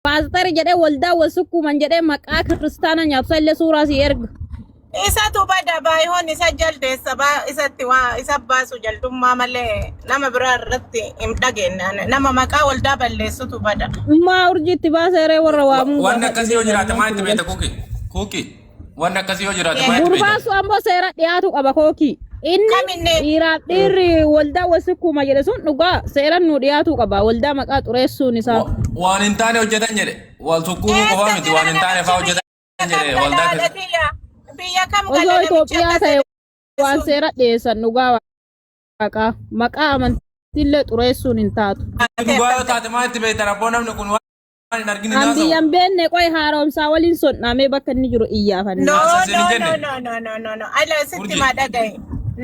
Pastor jedhee waldaa wasukkuman jedhee maqaa kiristaana nyaabsa illee suuraa si erga. Isa bada baay'oon isa jaldeessa isatti waa isa baasu jaltummaa malee nama biraa irratti hin dhageenyaan nama maqaa waldaa balleessutu bada. Maa urjiitti baaseeree warra waamu. Waan akkasii yoo jiraate maalitti beekta kuuki? Waan akkasii yoo jiraate maalitti beekta? Gurbaasu ammoo seera dhiyaatu qaba kooki. Inni dhiiraaf dhiirri waldaa wasukkuma jedhe sun dhugaa seera nu dhiyaatu qaba waldaa maqaa xureessuun isaa. Waan hin taane hojjetan jedhe wal sukkuumuu qofaa miti waan hin taane fa'aa hojjetan jedhe waldaa keessa. Biyya kam osoo Itoophiyaa ta'e waan seera dhiyeessan dhugaa waaqaa maqaa amantiillee xureessuun hin taatu. Dhugaa yoo taate maalitti beekta rabboo namni kun waan hin arginu naasa'u. Biyyaan beenne qoy haaromsaa waliin sodhaamee bakka inni jiru iyyaafanne. No. Ala sitti maa dhagaye.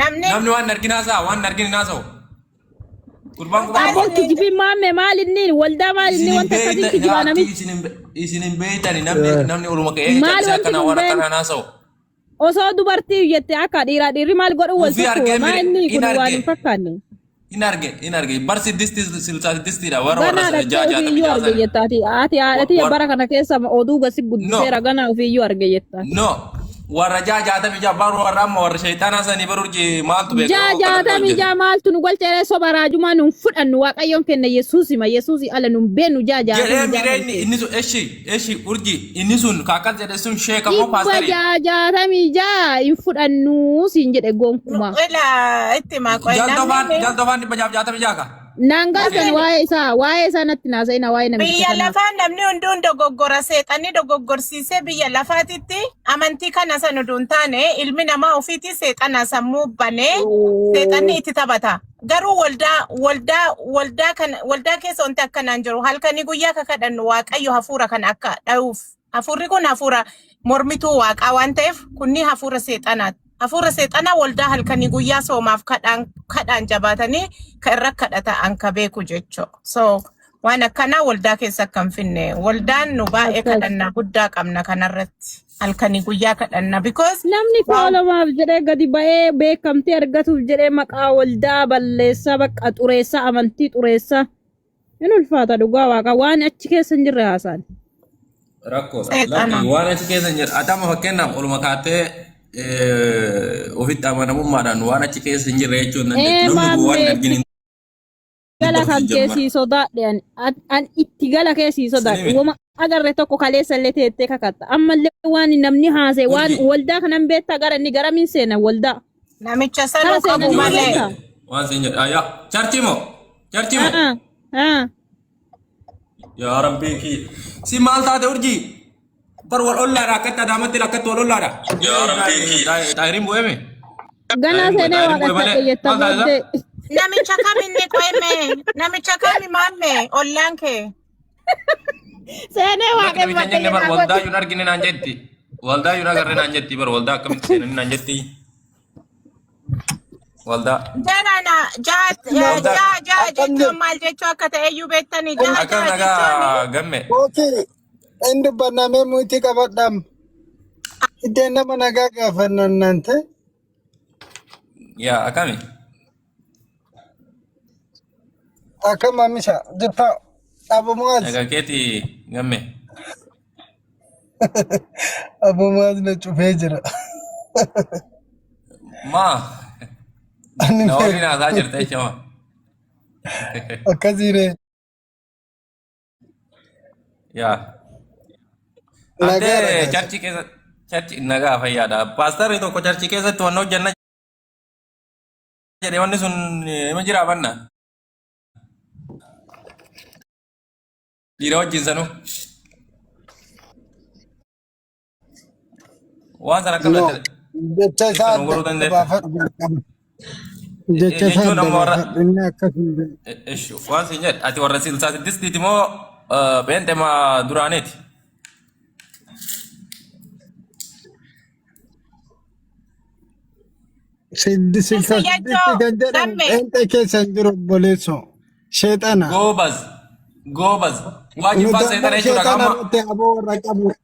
Namni waan arginu haasa'u waan arginu haasa'u. Gurbaan kun abboon kijibii maamme maalinni waldaa maalinni wanta akkasii kijibaa namichi. Isin hin beeytani namni oluma ka'ee jabsee akkana waan akkanaan haasa'u. Osoo dubartii jettee akka dhiirri maal godhu wal tokko maa inni kun waan hin fakkaanne. In arge barsi distiidha warra jaajatami arge jettaati ati haadhati bara kana keessa oduu gasi guddiseera ganaa ofiiyyuu arge jettaa. No warra jaajatami baru warra amma warra shaytaanaa sanii barurji maaltu beeka. Jaajatami maaltu nu golcheeree soba raajumaa nu fudhannu waaqayyoon kenna Yesuusi ala nu beenu jaajatami. Jedhee mireenni inni sun eshi urji inni sun kaakal jedhe sun sheeka moo paasterii. Jaajatami hin fudhannu siin jedhe gonkumaa. Ela itti maa qoy namni. Jaltofaan dhibba jaajatami jaaka. Nangasan waa'ee isaa natti naasa'ina waa'ee namicha biyya lafaa namni hunduun dogoggora seexanni dogoggorsiisee biyya lafaatitti amantii kana san hunduun taane ilmi namaa ofiitii seexana sammuu banee seexanni itti taphata. Garuu waldaa keessa wanti akkanaan jiru halkanii guyyaa kakadhannu waaqayyo hafuura kan akka dha'uuf. Hafuurri kun hafuura mormituu waaqaa waan ta'eef kunni hafuura seexanaati. Hafuura seexana waldaa halkanii guyyaa soomaaf kadhaan jabaatanii kan irra kadhata anka beeku jecho. So waan akkana waldaa keessa kan finne waldaan nu baay'ee kadhannaa guddaa qabna kanarratti halkanii guyyaa kadhanna because namni koolamaaf jedhee gadi ba'ee beekamtii argatuuf jedhee maqaa waldaa balleessaa bakka xureessaa amantii xureessaa hin ulfaata dhugaa waaqa waan achi keessa hin jirre haasaan. Rakkoo waan achi keessa hin jirre atama fakkeenyaaf oluma kaatee ofitti amanamummaadhaan waan achi keessa hin jirre jechuun namni waan arginu. Gala kan keessii sodaadhe an itti gala keessii sodaadhe wama agarre tokko kaleessa illee teettee kakatta ammallee waan namni haasee waan waldaa kanan beektaa gara inni gara min seena waldaa. Namicha sanuu qabu malee. Waan siin jedha yaa charchimo. Yaa rabbii si maal taate urjii. Par wal olla ra kata damat la kata wal olla ra ya rabbi tairim bueme gana sene waqa yettabde namicha kaminni qoyme namicha kami mamme ollanke sene waqa makke bar walda yu nargine nan jetti walda yu nagarre nan jetti bar walda kam sene nan jetti walda janana ja jetto mal jetto akata eyu betani ja gamme Endo baname muti kabadam. Idena managa gafanan nante. Ya akami. Akam amisa. Depa Abu Muaz. Aga keti gamme. Abu Muaz na chufejra. Ma. Nawari na zajer tay chama. Akazire. Ya. Ante charchi nagaa fayyaadha. Paastarri tokko charchi keessatti wannoo janna jedhe wanni sun ima jira banna. Dhiira wajjin sanuu. Waan sana akkam jettee. Jecha isaa jecha isaa akkasuma. Waan siin jedhe ati warra silsaa siddistiiti moo beente ma duraaniiti. Silsa ente keessa jiru bolesso sheexana. Gobaz. Waajjifaa seexana jechuudha qaama.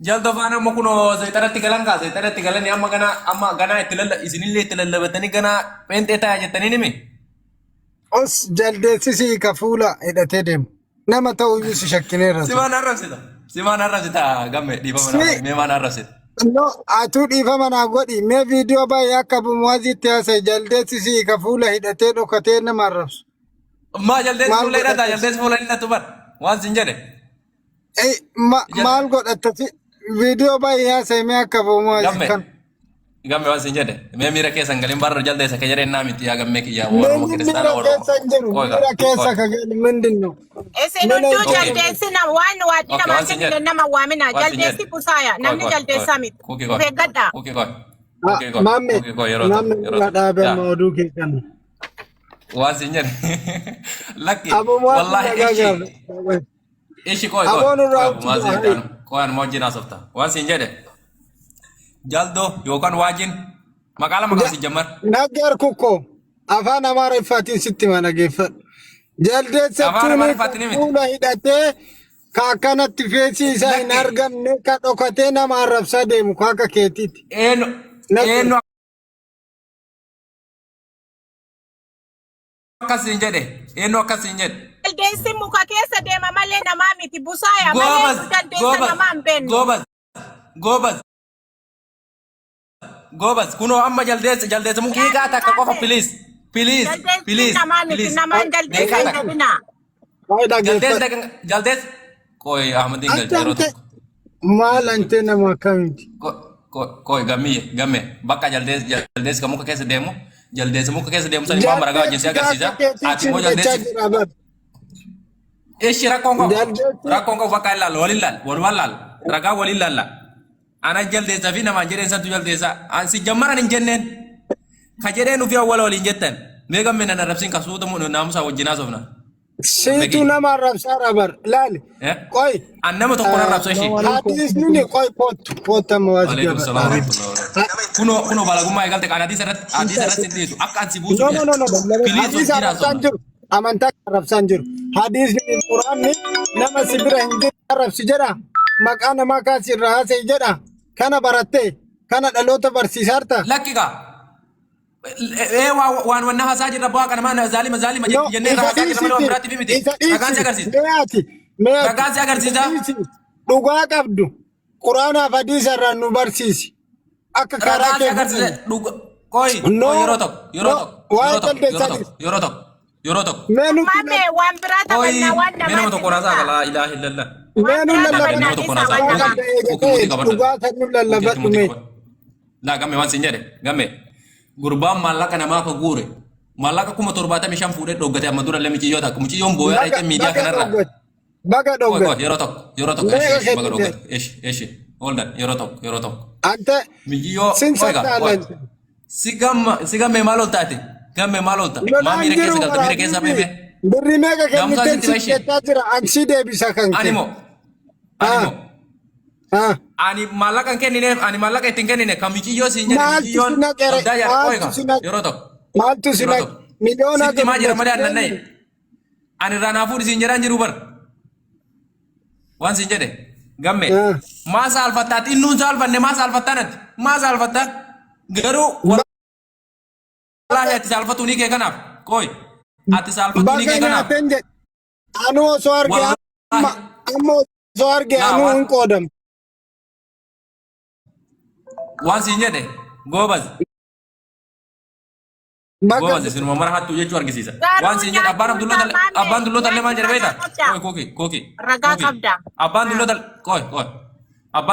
Jalto faana amma kunoo seexanatti galan kaa seexanatti galanii amma ganaa isinillee itti lallabatanii ganaa pheenxee taa'aa jettanii nimi. Os jaldeessisii ka fuula hidhatee deemu. nama ta'uu iyyuu si shakkineera. Simaan arrabsita gamme dhiifama naa mee maan arrabsita. No, atuu dhiifama naa godhi. Mee viidiyoo baay'ee akka Abumuwaziitti haasa'e jaldeessi si ka fuula hidhatee dhokatee nama arrabsu. Maa jaldeessi fuula hidhata jaldeessi fuula hidhatu bar waan sin jedhe. Maal godhatta viidiyoo baay'ee haasa'e mee akka Abumuwaziitti kan. Gamme waan sin jedhe mee miira keessan galin barra jaldeessa ka jedheen naa miti yaa gammee kiyyaa Mee warra kiristaana miira keessa hin jiru. Miira keessa ka gadi mindinno. Isin hunduu jaldeessi nama waan waaddi namaa kennine nama waamina jaldeessi busaaya namni jaldeessaa miti. Beegadhaa. Mamme nama dhaabee ma oduu keessan. Waan sin jedhe lakki Abumuwaziitti wallahi ishi koyan mojjina softa waan sin jedhe jaldo yookaan waajin maqaa maqaa si jammar naggar kukko afaan amaariffaatiin sitti mana geeffadhu jaldeessa fuula hidhatee ka akkanatti feesii isaa hin argamne ka dhokatee nama arrabsaa deemu ka akka keetiiti. Eenyu akkasiin jedhe eenyu akkasiin jedhe. Jaldeessi muka keessa deema malee namaa miti busaaya malee jaldeessa namaa hin beeknu. Gobas kuno amma jaldeessa muka hiikaa takka qofa please namaa miti namaan jaldeessa hin dhabina. Jaldeessa koy Ahmadin galcha yeroo tokko. Maal antee nama akkamiiti? Koy gamme bakka jaldeessa ka muka keessa deemu jaldeessa muka keessa deemu sani waan maragaa wajjin si agarsiisa ati immoo jaldeessi. Ishi rakkoon qabu bakka ilaalla waliin laalla walumaan laalla ragaa waliin laalla. Ana jaldeessa fi namaan jedheen santu jaldeessa ansi jammaran hin jenneen ka jedheen ufi awwala waliin jettan mee gamme nan arrabsin ka suuta naamusaa wajjin haasofna. Siitu nama arrabsaa rabar laali. Qoy. An nama tokko arrabsa ishee. Hadiisni qoy kootta mawaas jaba. Kuno balagummaa eegalte kan hadiisa dhiisu akka ansi buusu. Hadiisa arrabsaan jiru. Amantaa arrabsaan jiru. Hadiisni quraanni nama sibira hin jiru arrabsi jedha. Maqaa namaa kaasii irraa haasa'e jedha. Kana barattee kana dhaloota barsiisaarta. Lakkiga. Waan wanna haasaa jirra bu'aa kana maana zaalima jennee haasaa jirra malee waan biraatti fi miti. Ragaan si agarsiisa. Ragaan si agarsiisa. Dhugaa qabdu. Quraanaaf hadiisa irraa nu barsiisi. Akka karaa kee agarsiisa. Koy yeroo tokko. Mame waan biraa taphanna waan nama. Mee nama tokko raasaa galaa ilaaha illallah. Meenu lallabaa dhugaa sannu lallabadhu mee. Laa gamme waan sin jedhe gamme gurbaan maallaqa namaa ka guure maallaqa 75,000 fuudhee dhoggate amma dura lamichi ta'a muciyyoon booyaa dhaqee miidiyaa kanarra. Baga dhoggate. Yeroo tokko baga dhoggate eeshi holdan yeroo tokko. Ante mijiyyoo si gamme maal ol taate gamme maal ol ta'a maa miira keessa galta miira keessa beebe. Birri meeqa kennitee si jettaa jira ansi deebisa kan kee. Ani maallaqa hin kennineef ani maallaqa ittiin kennine kan mijiyyoo siin jedhe mijiyyoon oddaa jara yeroo tokko. Maaltu si naqe miliyoona sitti maa jira malee annanna'e ani irraa naafuu siin jedhaan jiru bar waan siin jedhe gamme maa saalfattaati innuun saalfanne maa saalfattanatti maa saalfattaa garuu wallaahi ati saalfatu ni kee kanaaf koy ati saalfatu ni kee kanaaf. Anu osoo arge anu hin qoodam. Waan siin jedhe goobas. Goobas isinuma mara hattuu jechuu argisiisa. Waan siin jedhe abbaan dulloota illee maal jedhe beektaa? Kooki. Ragaa qabda. Abbaan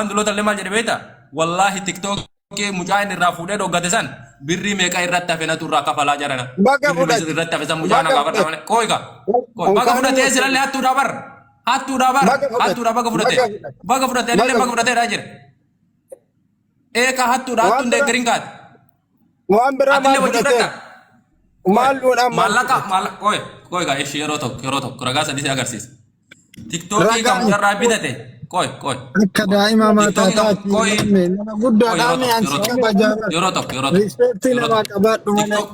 dulloota illee maal jedhe beektaa? Wallaahi tiktookii mucaa inni irraa fuudhee dhoggate san birrii meeqa irratti hafe natu irraa kafalaa jarana. Baga fudhate. Irratti hafe san mucaa na gaafadha malee. Kooyika. Baga fudhatee sirallee hattuudhaa bar. Hattuudhaa baga fudhatee. Baga fudhatee illee baga fudhateedhaa jira. Eka hattuudhaa hattuun deeggariin kaate. Waan biraa maal fudhatee? Maal maallaqa kooyika ishee yeroo tokko ragaa sadii agarsiisa. Tiktookii kan mucarraa bitate koy. Akka daa'ima maataa taati nama guddaadhaan ansi kabajaa. Yeroo tokko. Rispeektii namaa qabaadhu malee.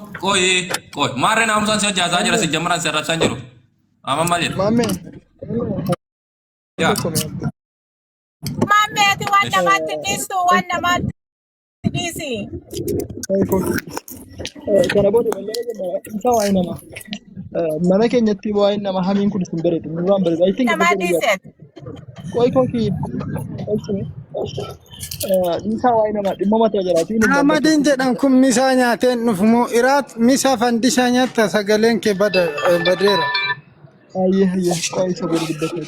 Koy maarree naamusaan si hojjaasaa jira si jammaraan si arrabsaan jiru. Amma maal jedhu? Mame ati waan namaatti dhiistu waan namaatti dhiisi. Kana booda wallee sawa nama. mana keenyatti waa'een nama hamiin kun isin bareedu nurraan bareedu I think Nama iddoo jedhu dhiiseet. qoy kookii dhiisaa waa'ee nama dhimma mataa jalaatii nu Ahmadiin jedhan kun misaa nyaateen dhufumoo iraat misaa fandishaa nyaatta sagaleen kee badeera. ayye qoy isa gurguddatee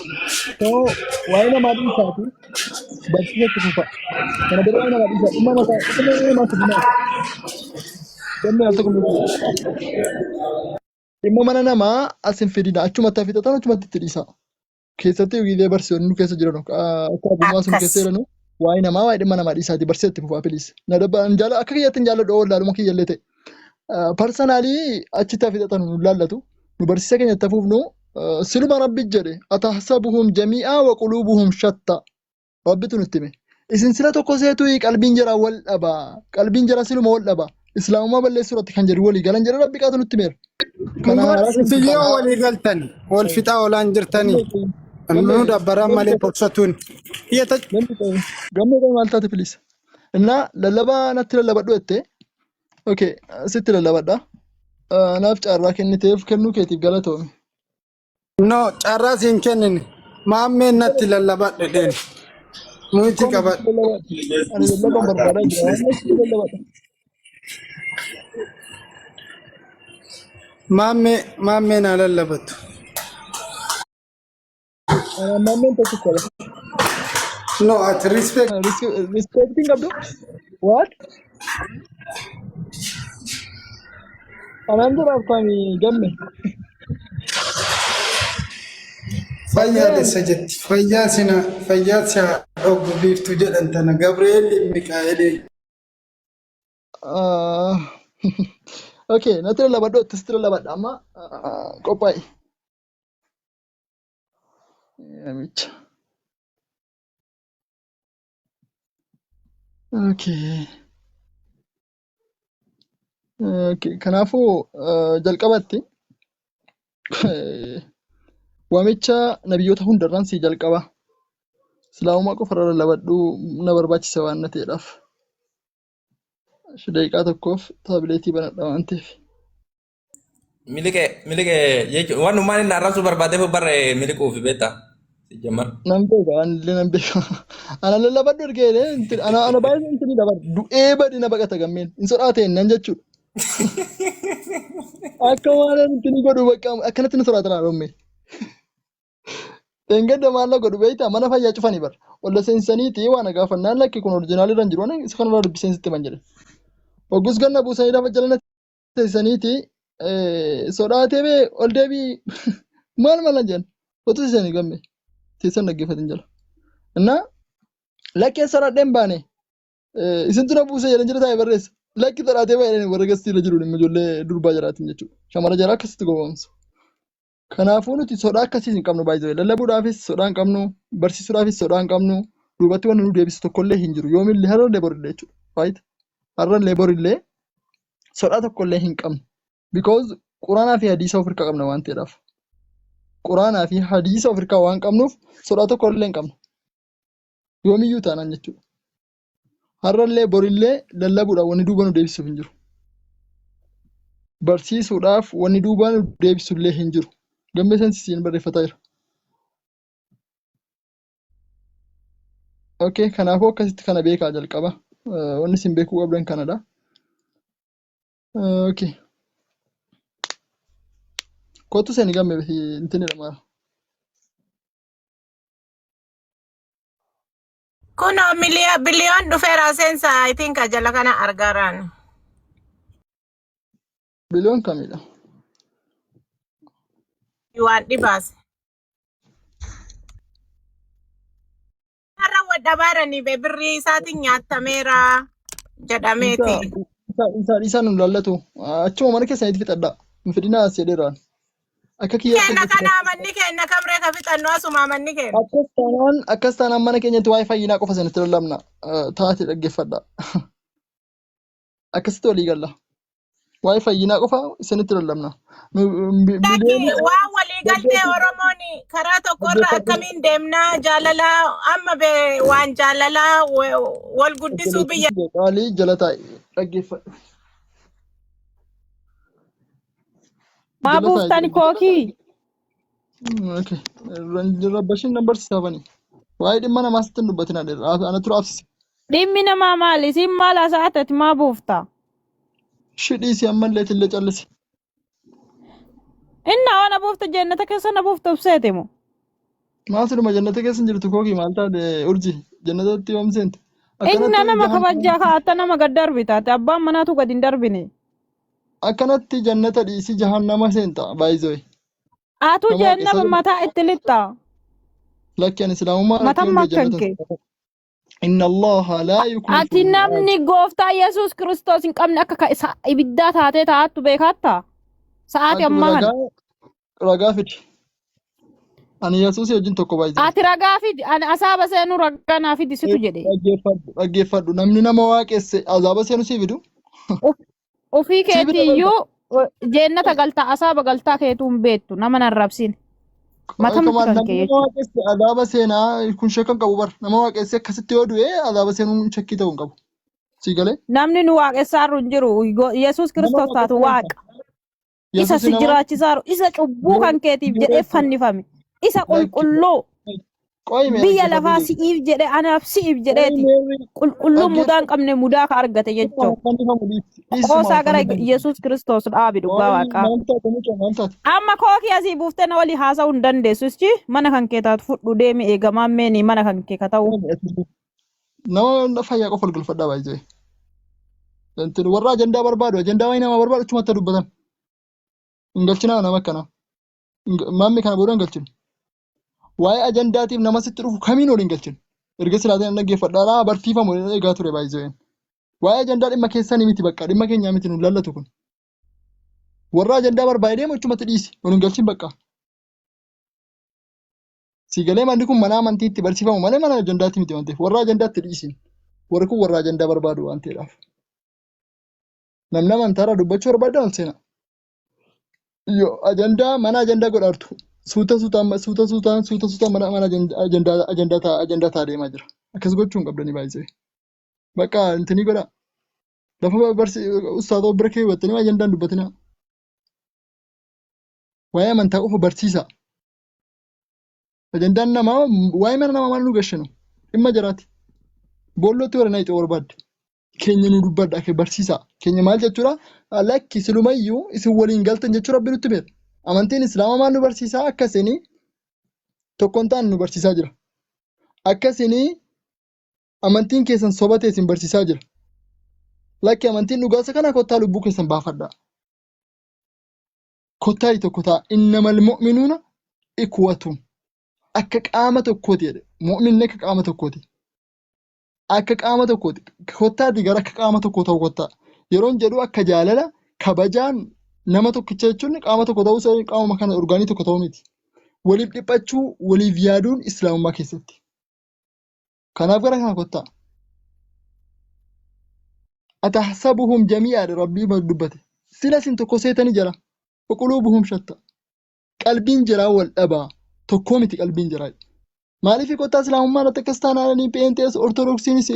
so waa'ee nama dhiisaati barsiisatti fufa kana bira waa'ee nama dhiisaa dhimma mataa dammi al tokko dhimma mana namaa asin fidina achumatti hafixatan achumatti itti dhiisa keessatti wiilee barsiisonni nu keessa jiran akka abbummaa sun keessa jiranu waa'ee namaa waa'ee dhimma namaa dhiisaati barsiisatti fufaa filis na dabbaan jaala akka kiyyatti jaalladhu oolaaluma kiyyallee ta'e parsanaalii achitti hafixatan nu laallatu nu barsiisa keenyatti hafuufnu siluma rabbi jedhe atahsabuhum jami'aa wa qulubuhum shatta rabbitu nutti hime isin sila tokko seetu qalbiin jara wal dhaba qalbiin jara siluma wal dhaba islaamummaa balleessuu irratti kan jedhu walii galan jedhe rabbi qaatu nutti himeera. Siyyoo walii galtan wal fixaa olaan jirtanii nu dabbaran malee boksatuun. Gammee qabu maal taate filis. Innaa lallabaa natti lallabadhu jettee okay sitti lallabadha. Naaf carraa kenniteef kennuu keetiif galatoomi. No carraa siin kennin maammeen natti lallabadhe dheen. Nuti qabadhe. Ani lallabaan barbaadaa jira. Lallabadha. Maammee na lallabatu. Maammeen tokko qaba. No, at respect. Respecting qabdu? What? Anaan jiraaf kami gamme. Fayyaa dessa jetti. Fayyaa siya dhoggu biiftu jedhan tana Gabriel Mikaa'elee. Okay, natti lallabadhu itti lallabadha amma qophaa'e. Amicha. Okay. Okay, kanaafuu jalqabatti waamicha nabiyyoota hundarraan si jalqaba. Islaamummaa qofarra lallabadhu na barbaachisa waan na ta'eedhaaf. Daqiiqaa tokkoof taabileetii banadha waan ta'eef. Milikee jechuun waan nummaan inni arrabsuu barbaadeef barree miliquuf beektaa? Jammar. Nan beeka anillee nan beeka. Ana lallabadhu ergeedhe ana baay'ee intini dabadhu du'ee badina baqata gammeen hin sodaate nan jechuudha. Akka waan intini godhu bakka akkanatti na sodaatan haadhomme. Engedda maalla godhu beektaa mana fayyaa cufanii bara. Olla seensaniiti waan gaafannaan lakki kun orjinaalii irra jiru isa kanarraa dubbiseen sitti man jedhe. Oggus ganna buusanii lafa jalana teessaniiti sodaatee bee ol deebii maal malan jedhan otoo isanii gamme teessan dhaggeeffatin jala. Innaa lakkee sodaadheen baane isintu na buusee jedhan jira taa'ee barreessa. Lakki sodaatee baay'een warra gastiirra jiru dhimma ijoollee durbaa jiraatin jechuudha. Shamara jala akkasitti gowwoomsu. Kanaafuu nuti sodaa akkasii hin qabnu baay'ee lallabuudhaafis sodaa hin qabnu barsiisuudhaafis sodaa hin qabnu duubatti wanti nu deebisu tokkollee hin jiru yoomillee harallee borillee jechuudha. Faayita. Harallee borillee sodaa tokkollee hin qabnu. Because quraanaa fi hadiisa of hirkaa qabna waan ta'eedhaaf. Quraanaa fi hadiisa of hirkaa waan qabnuuf sodaa tokkollee hin qabnu. Yoomiyyuu taanaan jechuudha. Harallee borillee lallabuudhaaf wanni duuba nu deebisuuf hin jiru. Barsiisuudhaaf wanni duuba nu deebisullee hin jiru. Gammee seensiisiin barreeffataa jira. Okay, kanaafuu akkasitti kana beekaa jalqaba. Wanni isin beekuu qabdan kanadha. Okay. Kootu seenii gammee intini dhamaara. Kuno biliyoon dhufeera seensa I think jala kana argaran. Biliyoon kamidha? Waan dhibaase. Har'a wadda baaranii birrii isaatiin nyaatameera jedhameeti. Isaan nu laallatu. Achuma mana keessanitti fixadhaa. Hin fidinaa as jedheeraan. Akka kiyyaatti. Kenna kana manni kenna kamree ka fixannu asuma manni kenna. Akkas taanaan mana keenyatti waa'ee fayyinaa qofa sanitti lallabna. Taate dhaggeeffadhaa. Akkasitti walii galla. Waa'ee fayyinaa qofa isinitti lallabna. Waan walii galtee Oromoon karaa tokkorra akkamiin deemnaa jaalalaa amma waan jaalalaa wal guddisuu biyya. Qaalii jala taa'e dhaggeeffadha. maa jala taa'e buuftani jira. kookii Okay. Rabbashiin nan barsiisaafani. Waa'ee dhimma namaa sitti hin dubbatin anatu raabsise. dhimmi namaa maali isin maal haasa'atati maa buufta Shidhiisi ammallee tillee callisi. inna wana buufta jannata keessa na buufta ubseetimu Maasiluma jannata keessa hin jirtu kookii maal taate urji jannatatti yoomseente. inna nama kabajjaa ka'atta nama gad darbitaate abbaan manaatu gad hin darbine Akkanatti jannata dhiisi jahannama seenta baay'isoo. atu Nama jennaba waaqessaa mataa itti lixxa lakki ani islaamummaa irratti matan hundee jannata. makkanke Inna Allaha laa yuklifu ati namni gooftaa yesus kristos hin qabne akka ibiddaa taatee taa'attu beekaatta sa'aati ammaa kana ragaa fidi. Ani Yesuusii wajjin tokko baay'isee. ati ragaa fidi ani asaaba seenuu ragaa naa fidi situ jedhe Dhaggeeffadhu. Namni nama waaqesse azaaba seenu sii fidu. ofii keetiiyyuu jennata galtaa asaaba galtaa keetuu hin beektu nama nan rabsin matamatti kan Namni kee nama waaqesse azaaba seenaa kun shakkan qabu bar. Nama waaqesse akkasitti yoo du'e azaaba seenuun shakkii ta'uu hin qabu. Sii galee? namni nu waaqessaaru hin jiru yesus kristos taatu waaqa isa Yesuusi si nama jiraachisaaru isa cubbuu kan keetiif jedhee fannifame isa qulqulluu qoyime biyya lafaa si'iif jedhe anaaf si'iif jedheeti qulqulluu mudaa hin qabne mudaa ka argate jechuu qoosaa gara yesus kristos dhaabi dhugaa waaqaa amma kookii asii buuftee na walii haasa'uu hin dandeessu ischi mana kan kee taatu fudhu deemi eegamaan meeni mana kan kee ka ta'u nama fayyaa qofa ol galfadhaa baay'ee. Warra ajandaa barbaadu ajandaa waayee nama barbaadu achumatti dubbatan. Hin galchinaa nama akkana. Maammi kana booda hin galchinu. Waa'ee ajandaatiif nama sitti dhufu kamiin ol hin galchinu. Erga silaateen dhaggeeffadhaa barsiifamu eegaa ture baay'ee. Waa'ee ajandaa dhimma keessanii miti bakka dhimma keenyaa miti nu lallatu kun. Warra ajandaa barbaade deemu achumatti dhiisi ol hin galchin bakka. Siigalee manni kun mana amantiitti barsiifamu malee mana ajandaatti miti waan ta'eef warra ajandaatti dhiisin. Warri kun warra ajandaa barbaadu waan ta'eedhaaf. Namni amantaarraa dubbachuu barbaada ol seena. Yoo ajandaa mana ajandaa godhaartu suutaan mana ajandaa ta'a deemaa jira. Akkas gochuun qabdanii baay'ee. Bakka intini godha. Lafa ustaatoo bira keewwattanii ajandaan dubbatina. Waa'ee amantaa qofa barsiisa. Ajandaan namaa waa'ee mana namaa maal nu gashanu dhimma jiraati. Boollootti warra na ixoo barbaadde. Keenya nu dubbadha akka barsiisa. Keenya maal jechuudha? Lakki silumayyuu isin waliin galtan jechuu rabbi nutti beeka. Amantiin islaamaa maal nu barsiisaa? Akkasini tokkoon ta'an nu barsiisaa jira. Akkasini amantiin keessan sobatee isin barsiisaa jira. Lakki amantiin dhugaasa kana kottaa lubbuu keessan baafadha. Kottaa tokko ta'a. Innamal mu'minuuna ikwatun. Akka qaama tokkooti jedhe. Mu'minni akka qaama tokkooti. Akka qaama tokkooti. Kottaati gara akka qaama tokkoo ta'u kottaa. Yeroon jedhu akka jaalala kabajaan nama tokkicha jechuun qaama tokko ta'uu isaa qaama kana orgaanii tokko ta'uu miti. Waliif dhiphachuu waliif yaaduun islaamummaa keessatti. Kanaaf gara kana kottaa. Atahsabuhum jamii'aadha rabbii dubbate. Sila isin tokko seetanii jira. Quluubuhum shatta. Qalbiin jiraa wal dhabaa. Tokkoo miti qalbiin jiraa. Maaliif kottaa islaamummaa irratti akkas taanaanii peentees ortodoksiinis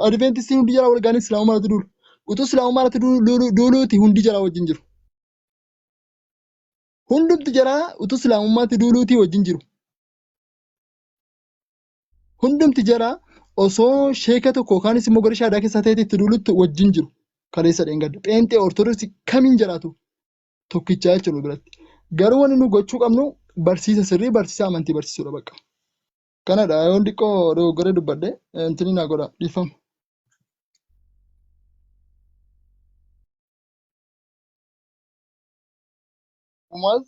adventistiin hundi jira walgaanis islaamummaa irratti duulu. Utuu islaamummaa irratti duuluuti hundi jira wajjin jiru. Hundumti jira utuu islaamummaatti duuluuti wajjin jiru. Hundumti jira osoo sheeka tokko yookaanis immoo gara shaadaa keessaa ta'etti itti duulutti wajjin jiru. Kaleessa dheengadda. Pheenxee ortodoksii kamiin jiraatu tokkichaa jechuudha biratti. Garuu wanni nu gochuu qabnu barsiisa sirrii barsiisa amantii barsiisuudha bakka. Kanadha yoon xiqqoo dogoggoree dubbadhe intini naa godha dhiifama. Umaas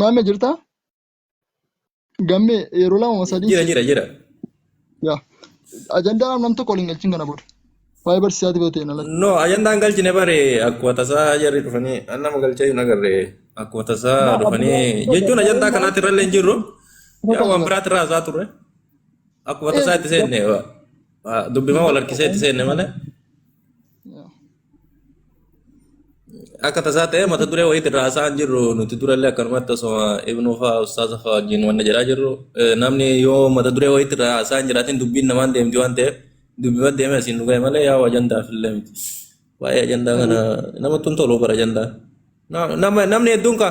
maame jirtaa? Gammee yeroo lama sadii. Jira. Yaa ajandaa nam tokko waliin galchin kana booda. Waa'ee barsiisaati beekte na laata. No, ajandaan galchine bare akkuma tasaa jarri dhufanii annama galchee hin agarre akkuma tasaa dhufanii jechuun ajandaa kanaatti irra illee hin jirru. Yaa waan biraatti irraa haasaa turre. Akkuma tasaa itti seenne dubbima wal harkisee itti seenne malee. Akka tasaa ta'e mata duree wayiitti irraa haasaa hin jirru nuti durallee akkanumatti osoo ibnuu fa'aa ustaaza fa'aa wajjin wanna jedhaa jirru namni yoo mata duree wayiitti irraa haasaa hin jiraatin dubbiin namaan deemti waan ta'eef dubbi deemee asiin dhugee malee yaa ajandaa fillee miti. Waa'ee ajandaa kana namatti hin tolu bara ajandaa. Namni hedduun ka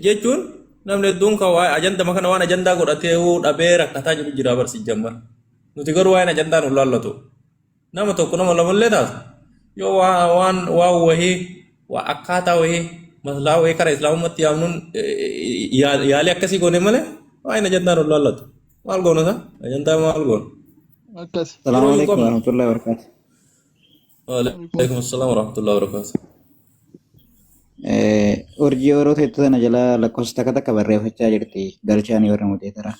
jechuun namni hedduun ka waa'ee ajandaa kana waan ajandaa godhatee dhabee rakkataa jiru jira barsiis jammar. Nuti garuu waa'een ajandaa nu laallatu. Nama tokko nama lamallee taatu yoo waan wahii waa akkaataa wahii maslaa wahii karaa islaamummaatti yaamnuun yaalii akkasii goone malee waa'een ajandaa nu laallatu. Maal goona sa? Ajandaa maal goona? akkas. Assalamualaikum warahmatullahi wabarakatuh. Waalaikumsalam warahmatullahi wabarakatuh. Urjii yeroo ta'e tana jala lakkoofsa takka takka barreeffachaa jirti galchaanii warra mutee tara.